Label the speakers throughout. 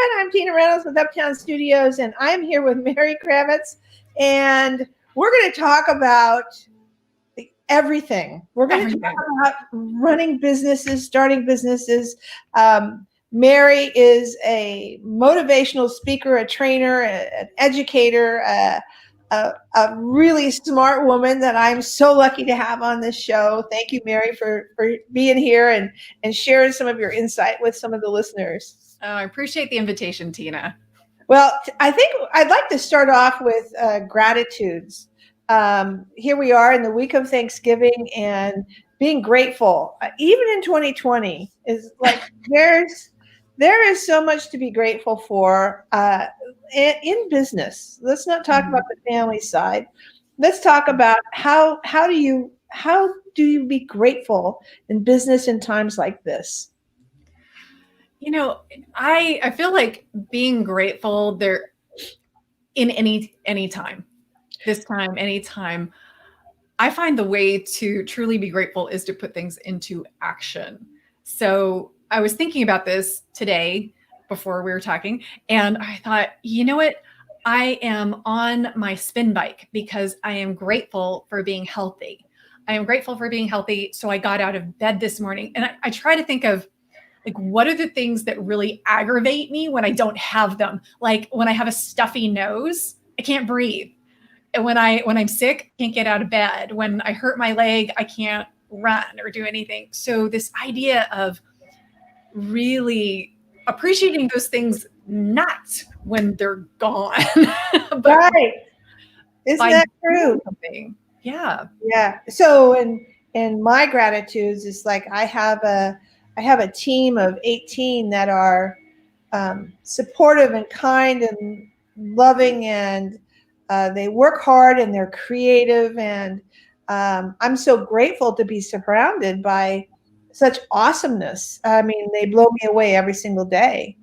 Speaker 1: everyone. I'm Tina Reynolds with Uptown Studios, and I'm here with Mary Cravets, and we're going to talk about everything. We're going to talk about running businesses, starting businesses. Mary is a motivational speaker, a trainer, an educator, a really smart woman that I'm so lucky to have on this show. Thank you, Mary, for being here and sharing some of your insight with some of the listeners.
Speaker 2: Oh, I appreciate the invitation, Tina.
Speaker 1: Well, I think I'd like to start off with gratitudes. Here we are in the week of Thanksgiving and being grateful, even in 2020, is like there is so much to be grateful for in business. Let's not talk about the family side. Let's talk about how do you be grateful in business in times like this?
Speaker 2: You know, I feel like being grateful there in any time, this time, anytime. I find the way to truly be grateful is to put things into action. So I was thinking about this today before we were talking, and I thought, you know what? I am on my spin bike because I am grateful for being healthy. I am grateful for being healthy. So I got out of bed this morning, and I try to think of, like, what are the things that really aggravate me when I don't have them? Like when I have a stuffy nose, I can't breathe. And when I'm sick, I can't get out of bed. When I hurt my leg, I can't run or do anything. So this idea of really appreciating those things, not when they're gone, but
Speaker 1: right. Isn't that true?
Speaker 2: Something. Yeah.
Speaker 1: Yeah. So in my gratitudes, it's like I have a team of 18 that are supportive and kind and loving, and they work hard and they're creative, and I'm so grateful to be surrounded by such awesomeness. I mean, they blow me away every single day.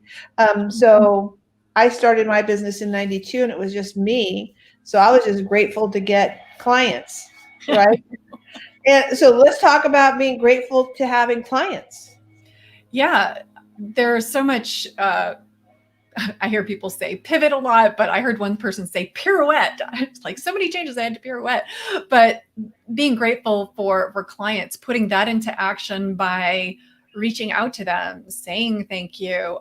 Speaker 1: So I started my business in 92 and it was just me. So I was just grateful to get clients, right? And so let's talk about being grateful to having clients.
Speaker 2: Yeah, there's so much, I hear people say pivot a lot, but I heard one person say pirouette. It's like so many changes I had to pirouette. But being grateful for clients, putting that into action by reaching out to them, saying thank you.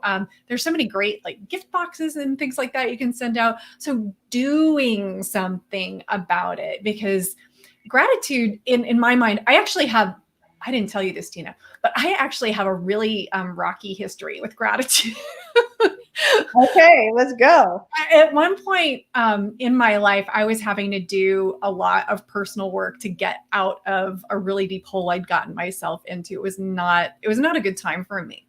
Speaker 2: There's so many great like gift boxes and things like that you can send out. So doing something about it, because gratitude in my mind, I didn't tell you this, Tina, but I actually have a really rocky history with gratitude.
Speaker 1: Okay, let's go.
Speaker 2: At one point in my life, I was having to do a lot of personal work to get out of a really deep hole I'd gotten myself into. It was not a good time for me.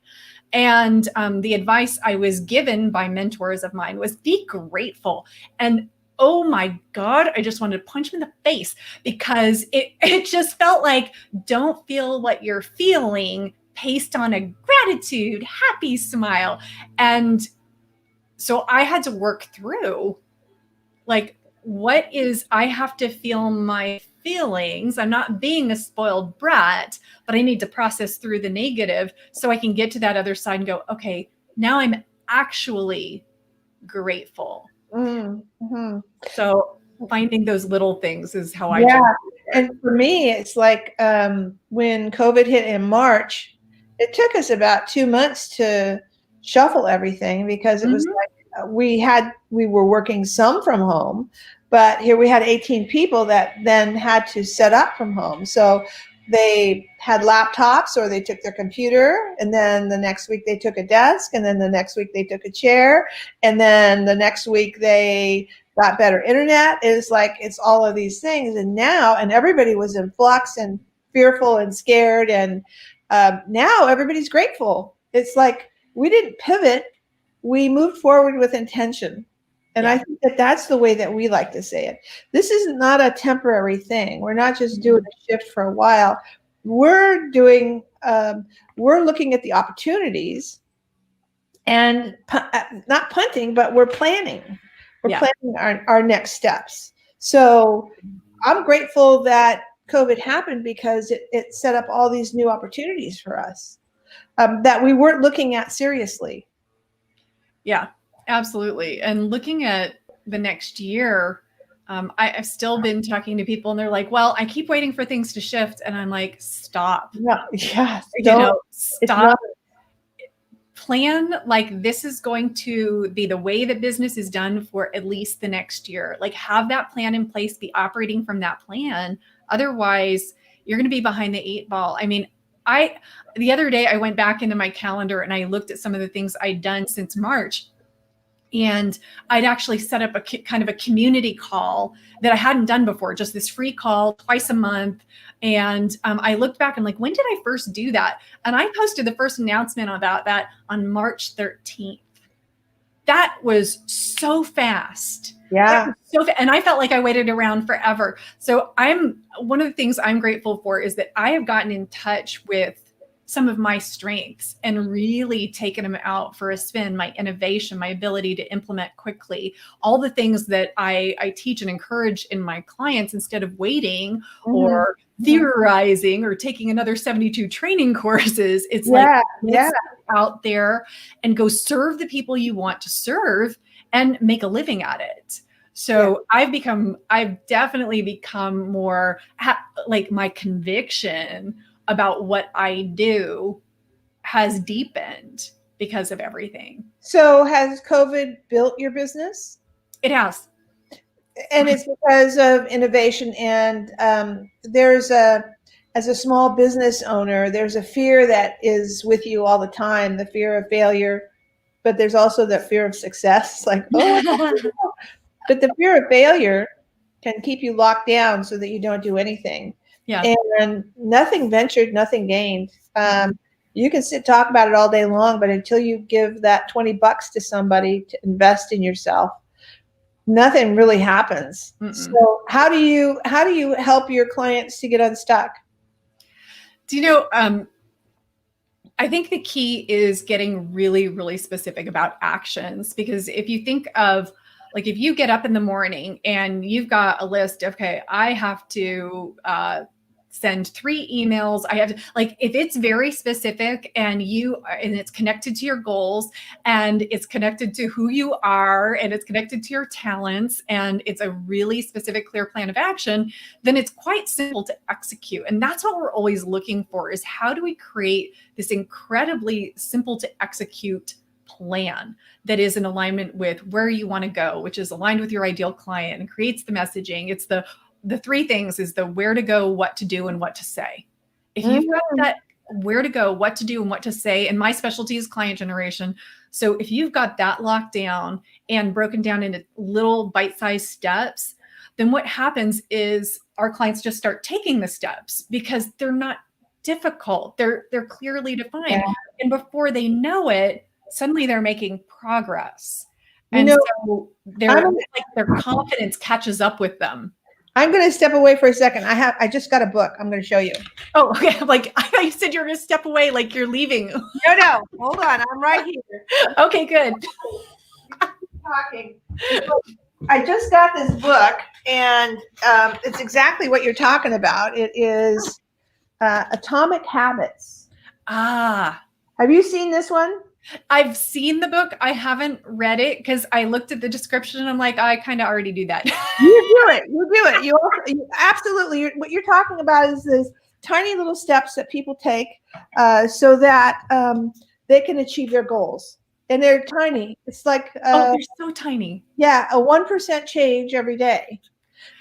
Speaker 2: And the advice I was given by mentors of mine was be grateful. And oh my God, I just wanted to punch him in the face, because it just felt like, don't feel what you're feeling, paste on a gratitude, happy smile. And so I had to work through, like, I have to feel my feelings. I'm not being a spoiled brat, but I need to process through the negative so I can get to that other side and go, okay, now I'm actually grateful.
Speaker 1: Mm-hmm.
Speaker 2: So finding those little things is how I
Speaker 1: do it. And for me, it's like when COVID hit in March, it took us about 2 months to shuffle everything, because it was like we were working some from home, but here we had 18 people that then had to set up from home. So they had laptops or they took their computer, and then the next week they took a desk, and then the next week they took a chair, and then the next week they got better internet. It's like, it's all of these things. And everybody was in flux and fearful and scared. And now everybody's grateful. It's like, we didn't pivot. We moved forward with intention. And I think that's the way that we like to say it. This is not a temporary thing. We're not just doing a shift for a while. We're looking at the opportunities and not punting, but we're planning. We're planning our next steps. So I'm grateful that COVID happened, because it set up all these new opportunities for us that we weren't looking at seriously.
Speaker 2: Yeah, absolutely. And looking at the next year, I've still been talking to people and they're like, well, I keep waiting for things to shift. And I'm like, stop,
Speaker 1: No, yes,
Speaker 2: you
Speaker 1: don't.
Speaker 2: know,
Speaker 1: It's
Speaker 2: stop.
Speaker 1: not.
Speaker 2: Plan like this is going to be the way that business is done for at least the next year. Like have that plan in place, be operating from that plan. Otherwise, you're going to be behind the 8 ball. I mean, the other day I went back into my calendar and I looked at some of the things I'd done since March. And I'd actually set up a kind of a community call that I hadn't done before, just this free call twice a month. And I looked back and like, when did I first do that? And I posted the first announcement about that on March 13th. That was so fast.
Speaker 1: Yeah.
Speaker 2: And I felt like I waited around forever. So one of the things I'm grateful for is that I have gotten in touch with some of my strengths and really taken them out for a spin, my innovation, my ability to implement quickly, all the things that I teach and encourage in my clients instead of waiting or theorizing or taking another 72 training courses. It's like, let's get out there and go serve the people you want to serve and make a living at it. So I've definitely become more like my conviction about what I do has deepened because of everything.
Speaker 1: So has COVID built your business?
Speaker 2: It has.
Speaker 1: And it's because of innovation. And as a small business owner, there's a fear that is with you all the time, the fear of failure, but there's also the fear of success. Like, but the fear of failure can keep you locked down so that you don't do anything.
Speaker 2: Yeah.
Speaker 1: And nothing ventured, nothing gained. You can talk about it all day long, but until you give that $20 to somebody to invest in yourself, nothing really happens. So how do you help your clients to get unstuck?
Speaker 2: Do you know, I think the key is getting really, really specific about actions, because if you think of like, if you get up in the morning and you've got a list, okay, I have to send 3 emails. I have to, like, if it's very specific and it's connected to your goals and it's connected to who you are and it's connected to your talents and it's a really specific, clear plan of action, then it's quite simple to execute. And that's what we're always looking for, is how do we create this incredibly simple to execute plan that is in alignment with where you want to go, which is aligned with your ideal client and creates the messaging. It's the 3 things is the where to go, what to do, and what to say. If you've got that where to go, what to do, and what to say, and my specialty is client generation. So if you've got that locked down and broken down into little bite-sized steps, then what happens is our clients just start taking the steps because they're not difficult. They're clearly defined. Yeah. And before they know it, suddenly they're making progress. And so their confidence catches up with them.
Speaker 1: I'm going to step away for a second. I just got a book. I'm going to show you.
Speaker 2: Oh, okay. Like I thought you said you were going to step away, like you're leaving.
Speaker 1: No. Hold on. I'm right here.
Speaker 2: Okay, good.
Speaker 1: Talking. I just got this book, and it's exactly what you're talking about. It is Atomic Habits.
Speaker 2: Ah.
Speaker 1: Have you seen this one?
Speaker 2: I've seen the book. I haven't read it because I looked at the description and I'm like, I kind of already do that.
Speaker 1: You do it. You absolutely. What you're talking about is these tiny little steps that people take so that they can achieve their goals. And they're tiny. It's like
Speaker 2: they're so tiny.
Speaker 1: Yeah, a 1% change every day.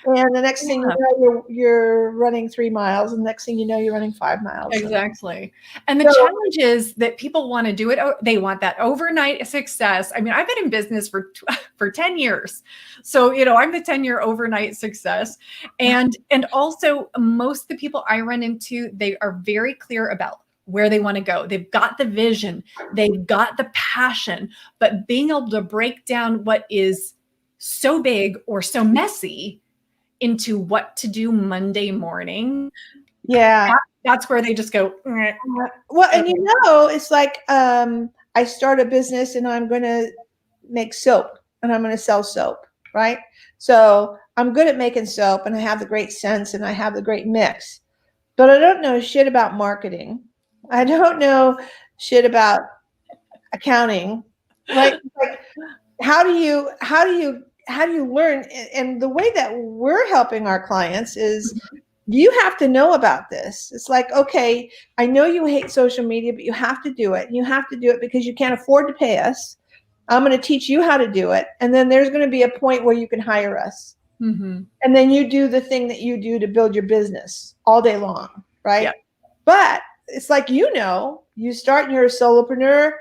Speaker 1: And the next thing you know, you're running 3 miles, and the next thing you know, you're running 5 miles.
Speaker 2: Exactly. And the challenge is that people want to do it. They want that overnight success. I mean, I've been in business for 10 years. So, I'm the 10-year overnight success. And also most of the people I run into, they are very clear about where they want to go. They've got the vision, they've got the passion, but being able to break down what is so big or so messy into what to do Monday morning.
Speaker 1: Yeah.
Speaker 2: That's where they just go.
Speaker 1: Well, and it's like, I start a business and I'm going to make soap and I'm going to sell soap, right? So I'm good at making soap and I have the great scents and I have the great mix, but I don't know shit about marketing. I don't know shit about accounting. Like how do you learn? And the way that we're helping our clients is you have to know about this. It's like, okay, I know you hate social media, but you have to do it. You have to do it because you can't afford to pay us. I'm going to teach you how to do it. And then there's going to be a point where you can hire us.
Speaker 2: Mm-hmm.
Speaker 1: And then you do the thing that you do to build your business all day long, right?
Speaker 2: Yeah.
Speaker 1: But it's like, you start and you're a solopreneur,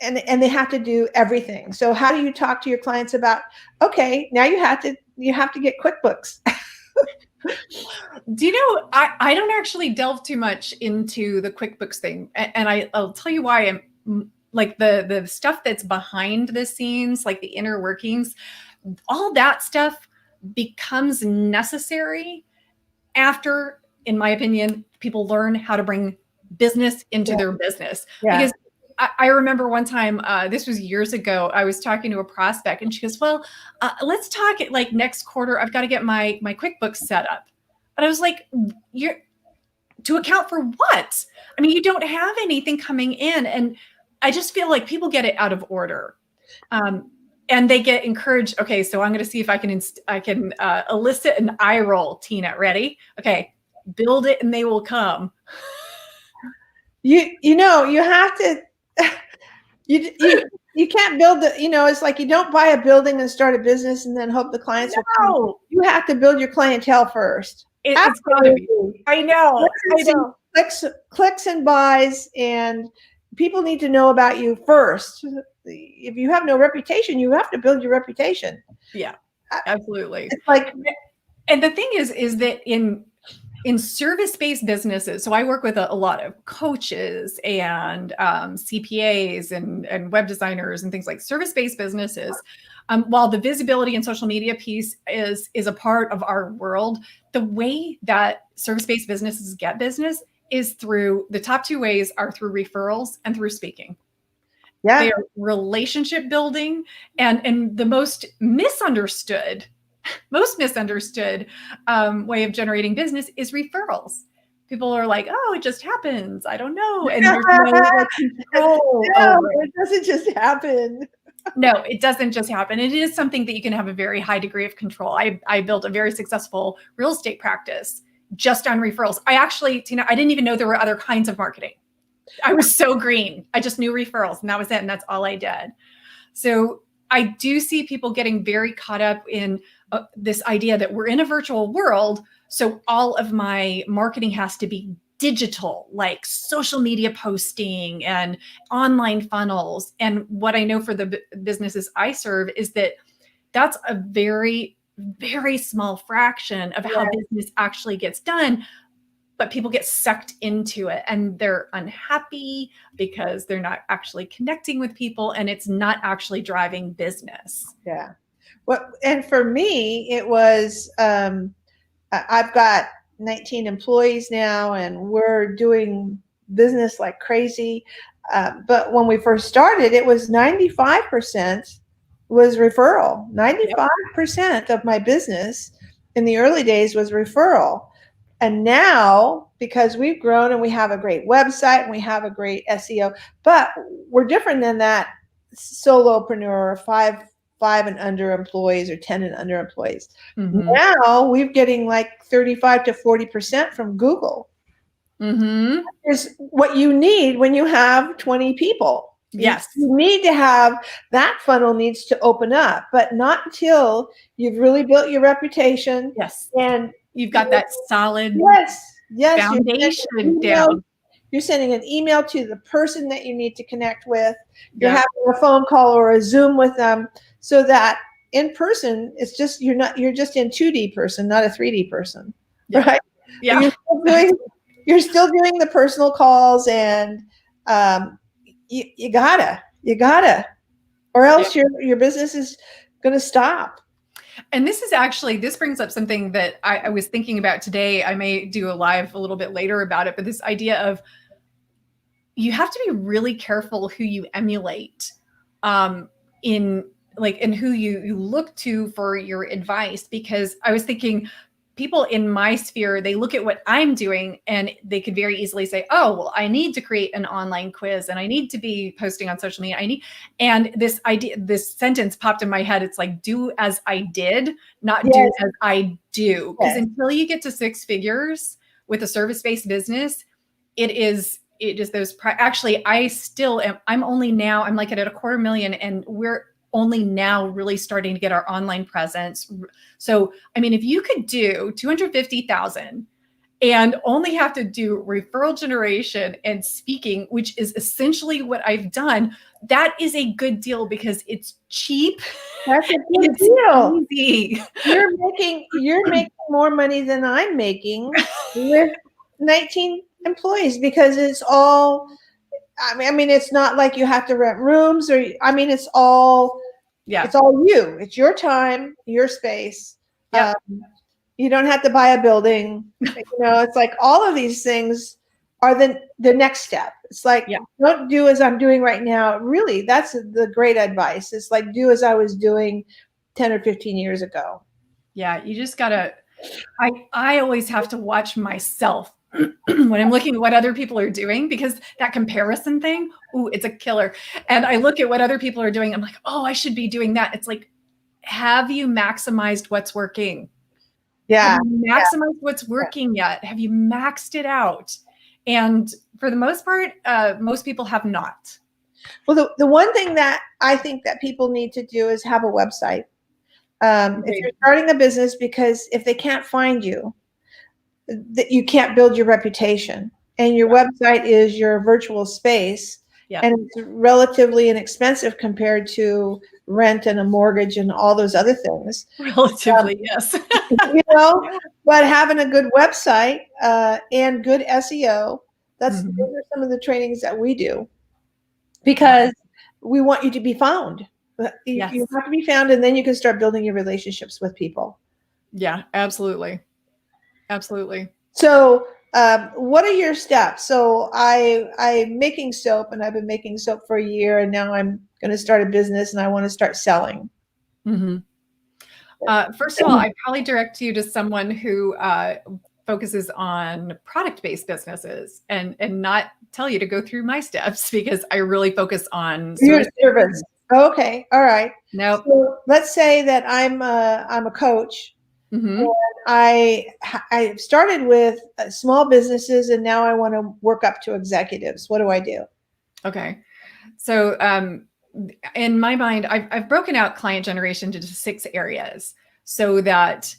Speaker 1: and they have to do everything. So how do you talk to your clients about, okay, now you have to get QuickBooks?
Speaker 2: Do you know, I don't actually delve too much into the QuickBooks thing. And I'll tell you why. I'm like the stuff that's behind the scenes, like the inner workings, all that stuff becomes necessary after, in my opinion, people learn how to bring business into their business.
Speaker 1: Yeah.
Speaker 2: Because I remember one time, this was years ago, I was talking to a prospect and she goes, well, let's talk at like next quarter. I've got to get my QuickBooks set up. And I was like, you're to account for what? I mean, you don't have anything coming in. And I just feel like people get it out of order. And they get encouraged. Okay, so I'm going to see if I can elicit an eye roll. Tina, ready? Okay, build it and they will come.
Speaker 1: You have to, you can't build it's like you don't buy a building and start a business and then hope the clients will come. You have to build your clientele first.
Speaker 2: It's got to be. I know.
Speaker 1: Clicks and buys, and people need to know about you first. If you have no reputation, you have to build your reputation.
Speaker 2: Yeah, absolutely.
Speaker 1: It's like,
Speaker 2: and the thing is that in service-based businesses, so I work with a lot of coaches and CPAs and web designers and things like service-based businesses. While the visibility and social media piece is a part of our world, the way that service-based businesses get business is through the top two ways are through referrals and through speaking. Yeah. They are relationship building, and the most misunderstood way of generating business is referrals. People are like, oh, it just happens. I don't know. And there's no control.
Speaker 1: No, it doesn't just happen.
Speaker 2: No, it doesn't just happen. It is something that you can have a very high degree of control. I built a very successful real estate practice just on referrals. Tina, I didn't even know there were other kinds of marketing. I was so green. I just knew referrals and that was it. And that's all I did. So I do see people getting very caught up in this idea that we're in a virtual world. So all of my marketing has to be digital, like social media posting and online funnels. And what I know for the businesses I serve is that that's a very, very small fraction of how business actually gets done. But people get sucked into it and they're unhappy because they're not actually connecting with people and it's not actually driving business.
Speaker 1: Yeah. Well, and for me, it was, I've got 19 employees now and we're doing business like crazy. But when we first started, it was 95% was referral. 95% of my business in the early days was referral. And now, because we've grown and we have a great website and we have a great SEO, but we're different than that solopreneur, five and under employees or 10 and under employees. Mm-hmm. Now we're getting like 35 to 40% from Google.
Speaker 2: Mm-hmm.
Speaker 1: Is what you need when you have 20 people.
Speaker 2: Yes.
Speaker 1: You need to have that funnel needs to open up, but not until you've really built your reputation.
Speaker 2: Yes.
Speaker 1: And
Speaker 2: you've got that solid foundation down.
Speaker 1: You're sending an email to the person that you need to connect with. You're having a phone call or a Zoom with them so that in person, it's just, you're just in 2D person, not a 3D person, right?
Speaker 2: Yeah.
Speaker 1: You're still doing the personal calls and you gotta, or else your business is going to stop.
Speaker 2: And this brings up something that I was thinking about today. I may do a live a little bit later about it, but this idea of you have to be really careful who you emulate and who you look to for your advice. Because I was thinking people in my sphere, they look at what I'm doing and they could very easily say, oh, well, I need to create an online quiz and I need to be posting on social media. And this idea, this sentence popped in my head. It's like, do as I did, not
Speaker 1: Yes.
Speaker 2: do as I do. Because
Speaker 1: Yes.
Speaker 2: until you get to 6 figures with a service-based business, it is those, actually, I still am, I'm only now, I'm like at $250,000 and we're only now really starting to get our online presence. So, I mean, if you could do 250,000 and only have to do referral generation and speaking, which is essentially what I've done, that is a good deal because it's cheap.
Speaker 1: That's a good deal.
Speaker 2: Easy.
Speaker 1: You're making more money than I'm making with 19 employees because it's all, I mean, it's not like you have to rent rooms or, I mean, it's all you. It's your time, your space.
Speaker 2: Yep.
Speaker 1: You don't have to buy a building. It's like all of these things are the next step. It's like, don't do as I'm doing right now. Really, that's the great advice. It's like, do as I was doing 10 or 15 years ago.
Speaker 2: Yeah, you just gotta, I always have to watch myself when I'm looking at what other people are doing, because that comparison thing, ooh, it's a killer. And I look at what other people are doing. I'm like, oh, I should be doing that. It's like, have you maximized what's working?
Speaker 1: Yeah.
Speaker 2: Have you maximized what's working yet? Have you maxed it out? And for the most part, most people have not.
Speaker 1: Well, the one thing that I think that people need to do is have a website. If you're starting a business, because if they can't find you, that you can't build your reputation, and your website is your virtual space, and it's relatively inexpensive compared to rent and a mortgage and all those other things.
Speaker 2: Relatively, yes.
Speaker 1: But having a good website and good SEO, those are some of the trainings that we do, because we want you to be found. You have to be found, and then you can start building your relationships with people.
Speaker 2: Yeah, absolutely. Absolutely.
Speaker 1: So what are your steps? So I'm making soap, and I've been making soap for a year, and now I'm going to start a business and I want to start selling.
Speaker 2: First of all, I'd probably direct you to someone who focuses on product-based businesses and not tell you to go through my steps, because I really focus on
Speaker 1: service. Okay. All right.
Speaker 2: Nope.
Speaker 1: So let's say that I'm a coach. And I started with small businesses, and now I want to work up to executives. What do I do?
Speaker 2: Okay. So in my mind, I've broken out client generation into 6 areas, so that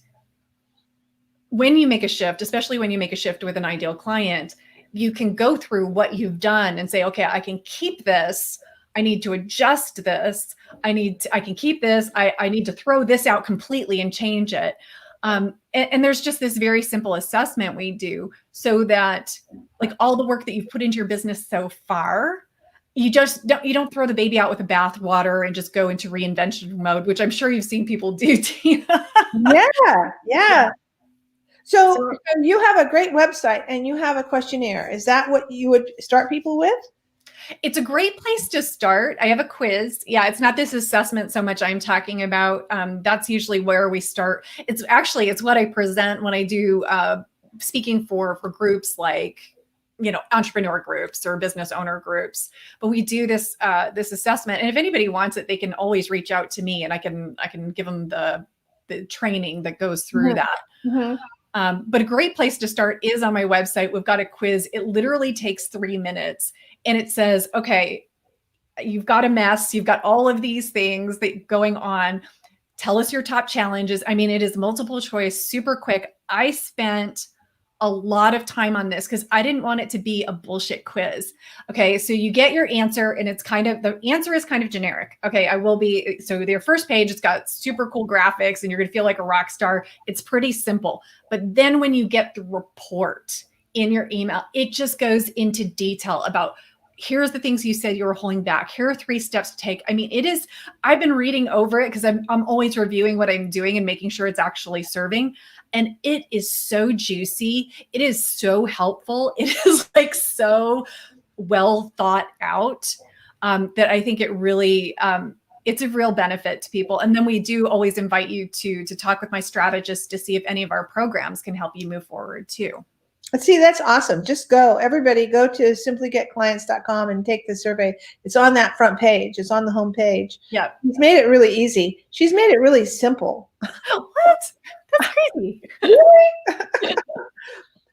Speaker 2: when you make a shift, especially when you make a shift with an ideal client, you can go through what you've done and say, okay, I can keep this. I need to adjust this. I can keep this. I need to throw this out completely and change it. And there's just this very simple assessment we do, so that, like, all the work that you've put into your business so far, you don't throw the baby out with the bathwater and just go into reinvention mode, which I'm sure you've seen people do.
Speaker 1: Yeah. So you have a great website and you have a questionnaire. Is that what you would start people with?
Speaker 2: It's a great place to start. I have a quiz. Yeah, it's not this assessment so much I'm talking about. That's usually where we start. It's what I present when I do speaking for groups like, entrepreneur groups or business owner groups. But we do this assessment, and if anybody wants it, they can always reach out to me, and I can give them the training that goes through that. But a great place to start is on my website. We've got a quiz. It literally takes 3 minutes, and it says, okay, you've got a mess. You've got all of these things going on. Tell us your top challenges. I mean, it is multiple choice, super quick. I spent a lot of time on this because I didn't want it to be a bullshit quiz. Okay, so you get your answer, and the answer is kind of generic. Okay, so their first page, it's got super cool graphics and you're gonna feel like a rock star. It's pretty simple. But then when you get the report in your email, it just goes into detail about, here's the things you said you were holding back. Here are 3 steps to take. I mean, I've been reading over it because I'm always reviewing what I'm doing and making sure it's actually serving. And it is so juicy. It is so helpful. It is like so well thought out that I think it really it's a real benefit to people. And then we do always invite you to talk with my strategist to see if any of our programs can help you move forward too.
Speaker 1: See, that's awesome. Just go. Everybody go to simplygetclients.com and take the survey. It's on that front page. It's on the home page.
Speaker 2: Yeah.
Speaker 1: She's made it really easy. She's made it really simple.
Speaker 2: What? That's crazy.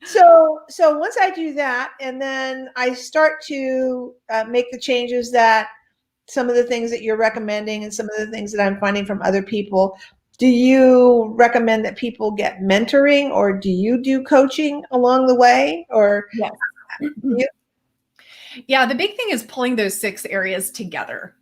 Speaker 1: So once I do that, and then I start to make the changes that some of the things that you're recommending and some of the things that I'm finding from other people, do you recommend that people get mentoring, or do you do coaching along the way? Or
Speaker 2: yes. Yeah, the big thing is pulling those 6 areas together.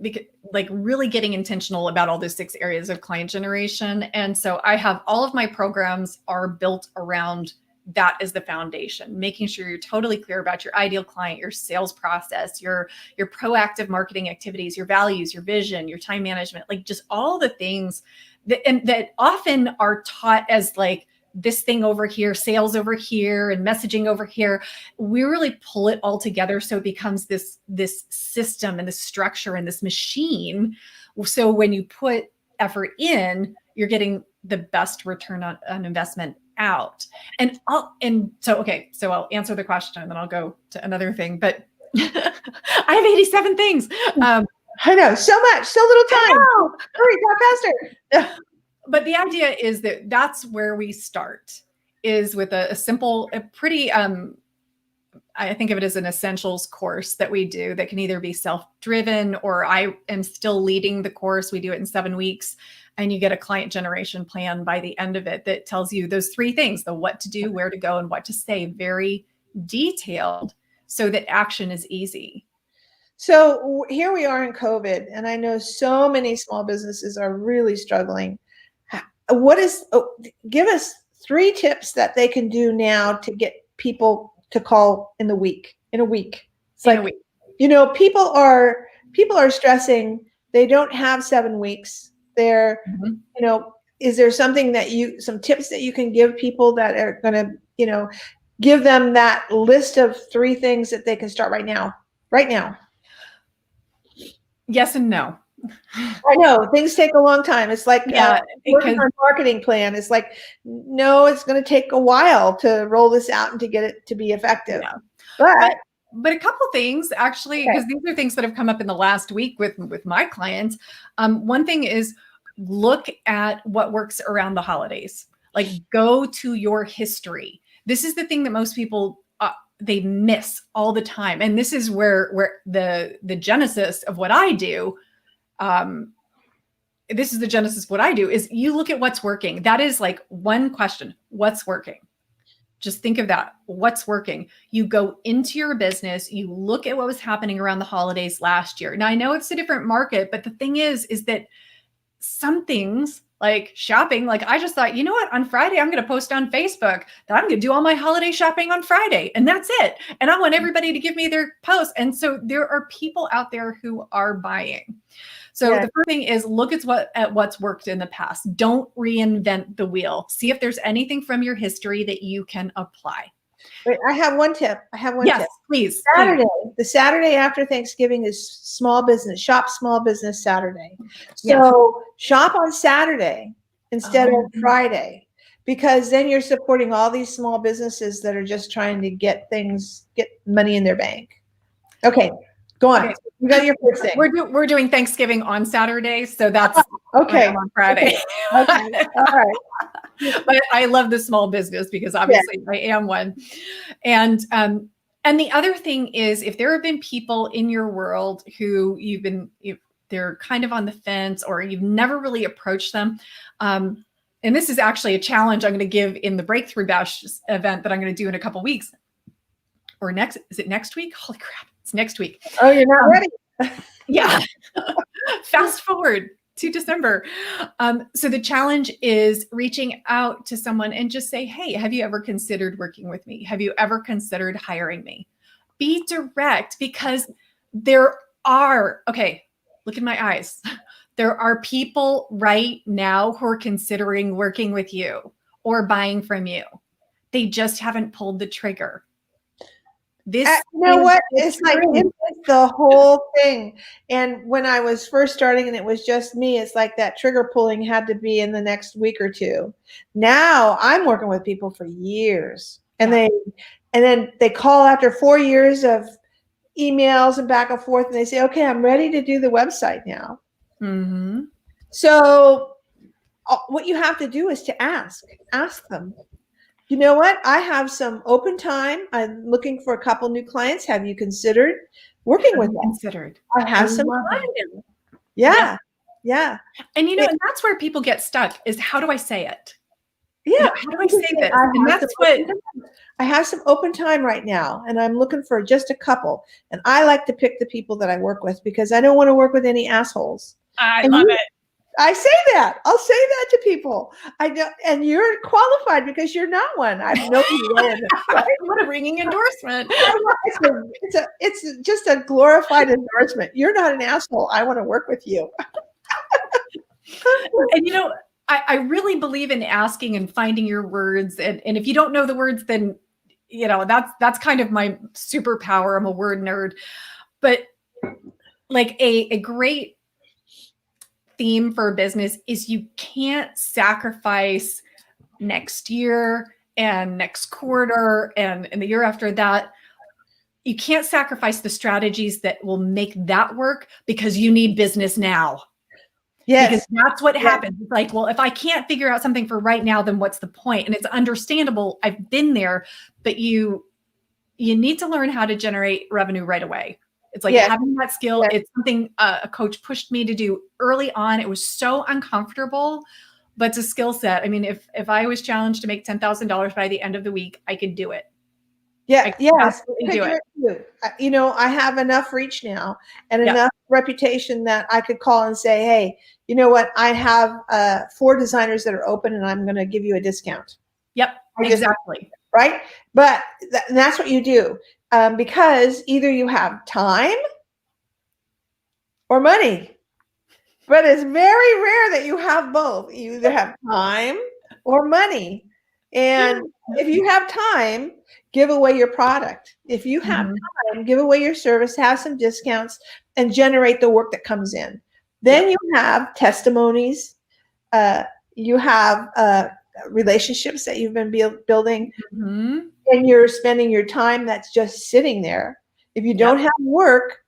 Speaker 2: Because, like, really getting intentional about all those 6 areas of client generation. And so I have all of my programs are built around that as the foundation, making sure you're totally clear about your ideal client, your sales process, your proactive marketing activities, your values, your vision, your time management, like just all the things that often are taught as like this thing over here, sales over here, and messaging over here. We really pull it all together so it becomes this system and this structure and this machine. So when you put effort in, you're getting the best return on investment out. And so I'll answer the question and then I'll go to another thing. But I have 87 things.
Speaker 1: I know, so much, so little time. Hurry, talk faster.
Speaker 2: But the idea is that that's where we start, is with a simple, a pretty, I think of it as an essentials course that we do that can either be self-driven, or I am still leading the course. We do it in 7 weeks, and you get a client generation plan by the end of it that tells you those 3 things: the what to do, where to go, and what to say, very detailed, so that action is easy.
Speaker 1: So here we are in COVID, and I know so many small businesses are really struggling. Give us 3 tips that they can do now to get people to call in a week. It's like, you know, people are stressing. They don't have 7 weeks. They're, you know, is there something some tips that you can give people that are going to, you know, give them that list of 3 things that they can start right now?
Speaker 2: Yes and no.
Speaker 1: I know things take a long time. It's like working on a marketing plan. It's like, no, it's going to take a while to roll this out and to get it to be effective. Yeah.
Speaker 2: But a couple things actually, because these are things that have come up in the last week with my clients. One thing is, look at what works around the holidays. Like, go to your history. This is the thing that most people they miss all the time, and this is where the genesis of what I do. This is the genesis of what I do, is you look at what's working. That is like one question: what's working? Just think of that. What's working? You go into your business, you look at what was happening around the holidays last year. Now, I know it's a different market, but the thing is that some things like shopping, like I just thought, you know what, on Friday, I'm going to post on Facebook that I'm going to do all my holiday shopping on Friday, and that's it. And I want everybody to give me their posts. And so there are people out there who are buying. So the first thing is, look at what's worked in the past. Don't reinvent the wheel. See if there's anything from your history that you can apply.
Speaker 1: Wait, I have one tip.
Speaker 2: Yes, please.
Speaker 1: The Saturday after Thanksgiving is Shop Small Business Saturday. So shop on Saturday instead of Friday, because then you're supporting all these small businesses that are just trying to get money in their bank. Okay. Go on. Okay. You got your first thing.
Speaker 2: We're doing Thanksgiving on Saturday, so that's
Speaker 1: okay.
Speaker 2: On Friday.
Speaker 1: Okay. All right.
Speaker 2: But I love the small business because obviously I am one. And the other thing is, if there have been people in your world who they're kind of on the fence, or you've never really approached them. And this is actually a challenge I'm going to give in the Breakthrough Bash event that I'm going to do in a couple weeks. Or is it next week? Holy crap. It's next week.
Speaker 1: Oh, you're not ready.
Speaker 2: Yeah. Fast forward to December. So the challenge is reaching out to someone and just say, hey, have you ever considered working with me? Have you ever considered hiring me? Be direct, because look in my eyes. There are people right now who are considering working with you or buying from you. They just haven't pulled the trigger.
Speaker 1: You know what? It's like the whole thing. And when I was first starting and it was just me, it's like that trigger pulling had to be in the next week or two. Now I'm working with people for years, and then they call after 4 years of emails and back and forth, and they say, okay, I'm ready to do the website now.
Speaker 2: Mm-hmm.
Speaker 1: So what you have to do is to ask them, you know what? I have some open time. I'm looking for a couple new clients. Have you considered working with them?
Speaker 2: Considered.
Speaker 1: I have some
Speaker 2: love
Speaker 1: time
Speaker 2: it.
Speaker 1: now. Yeah. Yeah.
Speaker 2: And and that's where people get stuck, is how do I say it?
Speaker 1: Yeah.
Speaker 2: How do I say this? And that's what
Speaker 1: I have some open time right now, and I'm looking for just a couple. And I like to pick the people that I work with because I don't want to work with any assholes.
Speaker 2: I love it.
Speaker 1: I say that. I'll say that to people. I don't, and you're qualified because you're not one. I know you are. Right?
Speaker 2: What a ringing endorsement.
Speaker 1: It's just a glorified endorsement. You're not an asshole. I want to work with you.
Speaker 2: And I really believe in asking and finding your words. And if you don't know the words, then that's kind of my superpower. I'm a word nerd. But like a great theme for a business is you can't sacrifice next year and next quarter and the year after that. You can't sacrifice the strategies that will make that work because you need business now.
Speaker 1: Yes.
Speaker 2: Because that's what happens. It's like, well, if I can't figure out something for right now, then what's the point? And it's understandable. I've been there, but you need to learn how to generate revenue right away. It's like having that skill. It's something a coach pushed me to do early on. It was so uncomfortable, but it's a skill set. I mean, if I was challenged to make $10,000 by the end of the week, I could do it.
Speaker 1: Yeah. Yes.
Speaker 2: Do it.
Speaker 1: I have enough reach now and enough reputation that I could call and say, hey, you know what? I have 4 designers that are open and I'm going to give you a discount.
Speaker 2: Yep. Exactly.
Speaker 1: Right. But that's what you do. Because either you have time or money, but it's very rare that you have both. You either have time or money. And if you have time, give away your product. If you have time, give away your service, have some discounts, and generate the work that comes in. Then you have testimonies. You have relationships that you've been building. And you're spending your time that's just sitting there. If you don't have work,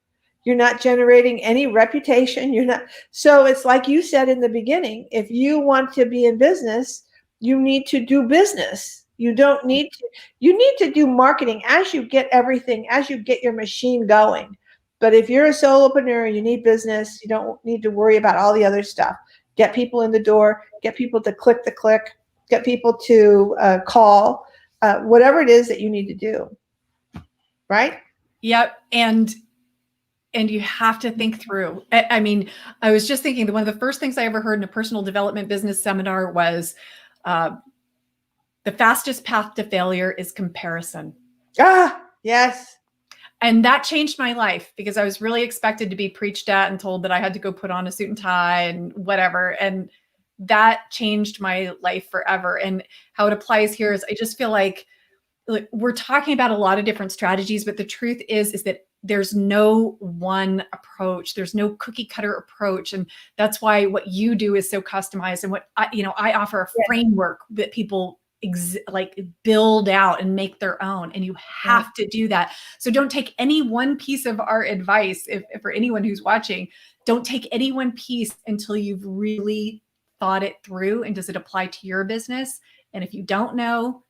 Speaker 1: you're not generating any reputation. You're not. So it's like you said in the beginning, if you want to be in business, you need to do business. You don't need to, you need to do marketing as you get everything, as you get your machine going. But if you're a solopreneur, you need business. You don't need to worry about all the other stuff. Get people in the door, get people to click, get people to call. Whatever it is that you need to do, right?
Speaker 2: Yep. And you have to think through. I mean, I was just thinking that one of the first things I ever heard in a personal development business seminar was the fastest path to failure is comparison.
Speaker 1: Yes.
Speaker 2: And that changed my life because I was really expected to be preached at and told that I had to go put on a suit and tie and whatever. And that changed my life forever. And how it applies here is I just feel like we're talking about a lot of different strategies, but the truth is that there's no one approach. There's no cookie cutter approach. And that's why what you do is so customized. And what I offer a framework that people build out and make their own. And you have to do that. So don't take any one piece of our advice. If for anyone who's watching, don't take any one piece until you've really thought it through. And does it apply to your business? And if you don't know,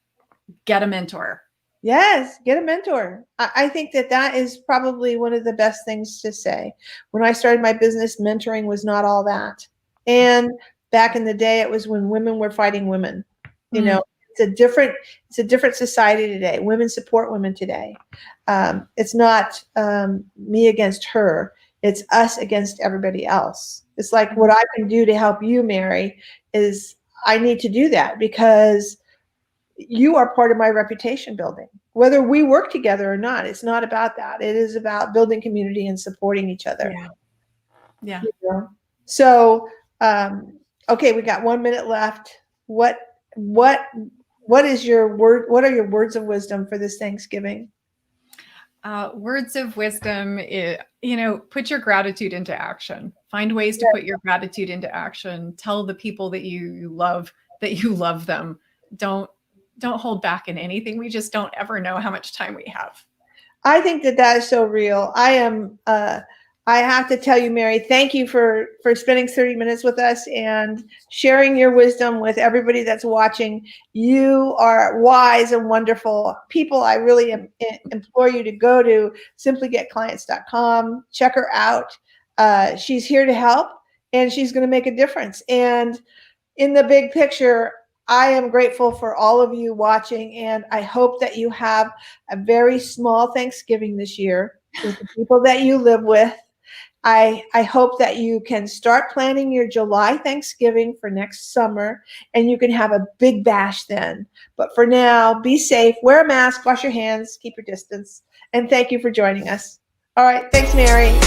Speaker 2: get a mentor.
Speaker 1: Yes, get a mentor. I think that is probably one of the best things to say. When I started my business, mentoring was not all that. And back in the day, it was when women were fighting women. It's a different society today. Women support women today. It's not me against her. It's us against everybody else. It's like what I can do to help you, Mary, is I need to do that because you are part of my reputation building. Whether we work together or not, it's not about that. It is about building community and supporting each other.
Speaker 2: Yeah.
Speaker 1: So, okay, we got 1 minute left. What is your word? What are your words of wisdom for this Thanksgiving?
Speaker 2: Words of wisdom, put your gratitude into action. Find ways to put your gratitude into action. Tell the people that you love that you love them. Don't hold back in anything. We just don't ever know how much time we have.
Speaker 1: I think that is so real. I have to tell you, Mary, thank you for spending 30 minutes with us and sharing your wisdom with everybody that's watching. You are wise and wonderful people. I really implore you to go to simplygetclients.com, check her out. She's here to help, and she's going to make a difference. And in the big picture, I am grateful for all of you watching, and I hope that you have a very small Thanksgiving this year with the people that you live with. I hope that you can start planning your July Thanksgiving for next summer, and you can have a big bash then. But for now, be safe, wear a mask, wash your hands, keep your distance, and thank you for joining us. All right, thanks, Mary.